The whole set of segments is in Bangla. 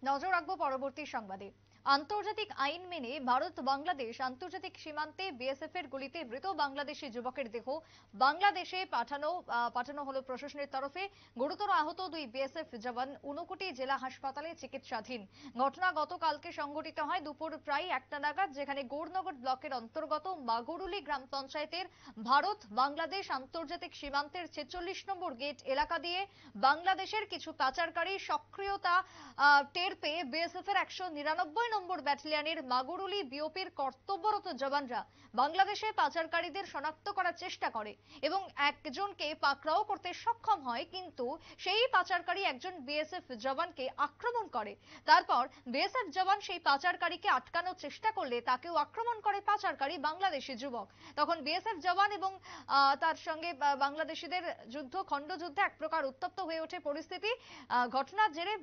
নজর রাখবো পরবর্তী সংবাদে। আন্তর্জাতিক আইন মেনে ভারত বাংলাদেশ আন্তর্জাতিক সীমান্তে বিএসএফ এর গুলিতে মৃত বাংলাদেশি যুবকের দেহ বাংলাদেশে পাঠানো হলো প্রশাসনের তরফে। গুরুতর আহত দুই বিএসএফ জওয়ান ঊনকোটি জেলা হাসপাতালে চিকিৎসাধীন। ঘটনা গতকালকে সংঘটিত হয় দুপুর প্রায় 1টা নাগাদ, যেখানে গৌরনগর ব্লকের অন্তর্গত মাগুরুলি গ্রাম পঞ্চায়েতের ভারত বাংলাদেশ আন্তর্জাতিক সীমান্তের 46 নম্বর গেট এলাকা দিয়ে বাংলাদেশের কিছু পাচারকারী সক্রিয়তা টের পেয়ে বিএসএফ এর 199 নম্বর ব্যাটালিয়নের মাগুরুলি বিওপির কর্তব্যরত জওয়ানরা বাংলাদেশে পাচারকারীদের শনাক্ত করার চেষ্টা করে এবং একজনকে পাকড়াও করতে সক্ষম হয়, কিন্তু সেই পাচারকারী একজন বিএসএফ জওয়ানকে আক্রমণ করে। তারপর বিএসএফ জওয়ান সেই পাচারকারীকে আটকানোর চেষ্টা করলে তাকেও আক্রমণ করে পাচারকারী বাংলাদেশি যুবক। তখন বিএসএফ জওয়ান এবং তার সঙ্গে বাংলাদেশিদের খণ্ডযুদ্ধে এক প্রকার উত্তপ্ত হয়ে ওঠে পরিস্থিতি। ঘটনার জেরে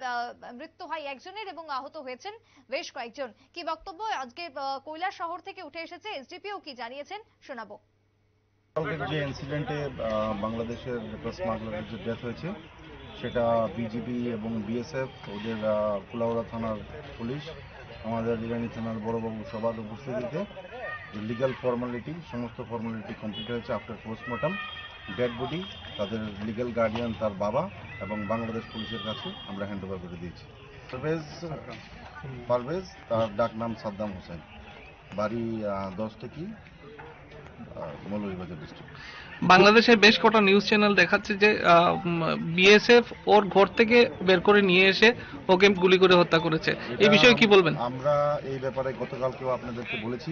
মৃত্যু হয় একজনের এবং আহত হয়েছেন বেশ কয়েকজন। কি বক্তব্য আজকে কৈলাসহর থেকে উঠে এসেছে, এসডিপিও কি জানিয়েছেন শোনাবো। যে ইনসিডেন্টে বাংলাদেশের স্মাগলারের যে ডেথ হয়েছে সেটা বিজিবি এবং বিএসএফ, ওদের কুলাউড়া থানার পুলিশ, আমাদের ইরানি থানার বড়বাবু সবার উপস্থিতিতে লিগ্যাল ফর্মালিটি সমস্ত ফর্মালিটি কমপ্লিট হয়েছে। আফটার পোস্টমর্টম ডেড বডি তাদের লিগ্যাল গার্ডিয়ান তার বাবা এবং বাংলাদেশ পুলিশের কাছে আমরা হ্যান্ড ওভার করে দিয়েছি। পারভেজ, তার ডাক নাম সাদ্দাম হোসেন, বাড়ি 10 থেকে মৌলভীবাজার ডিস্ট্রিক্ট। বাংলাদেশের বেশ কটা নিউজ চ্যানেল দেখাচ্ছে যে বিএসএফ ওর ঘর থেকে বের করে নিয়ে এসে ওকে গুলি করে হত্যা করেছে। এই বিষয়ে কি বলবেন? আমরা এই ব্যাপারে গতকালকেও আপনাদেরকে বলেছি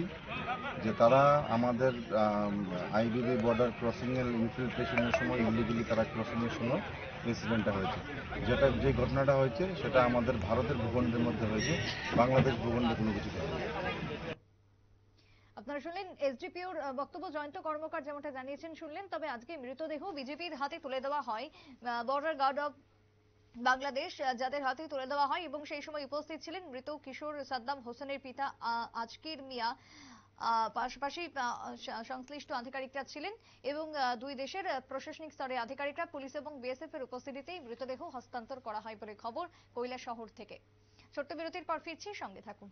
যে তারা আমাদের আইবিবি বর্ডার ক্রসিং এর ইনফিল্ট্রেশনের সময় ইলিগালি তারা ক্রসিং এর সময় ইনসিডেন্টটা হয়েছে। যে ঘটনাটা হয়েছে সেটা আমাদের ভারতের ভূখণ্ডের মধ্যে হয়েছে, বাংলাদেশ ভূখণ্ডে কোনো কিছু হয়নি। আপনারা শুনলেন এসডিপিওর বক্তব্য। জয়ন্ত কর্মকার যেমনটা জানিয়েছেন শুনলেন। তবে আজকে মৃতদেহ বিজেপির হাতে তুলে দেওয়া হয়, বর্ডার গার্ড অফ বাংলাদেশ যাদের হাতে তুলে দেওয়া হয়, এবং সেই সময় উপস্থিত ছিলেন মৃত কিশোর সাদ্দাম হোসেনের পিতা আজকির মিয়া, পাশাপাশি সংশ্লিষ্ট আধিকারিকরা ছিলেন এবং দুই দেশের প্রশাসনিক স্তরের আধিকারিকরা, পুলিশ এবং বিএসএফ এর উপস্থিতিতেই মৃতদেহ হস্তান্তর করা হয় বলে খবর কৈলাসহর থেকে। ছোট্ট বিরতির পর ফিরছি, সঙ্গে থাকুন।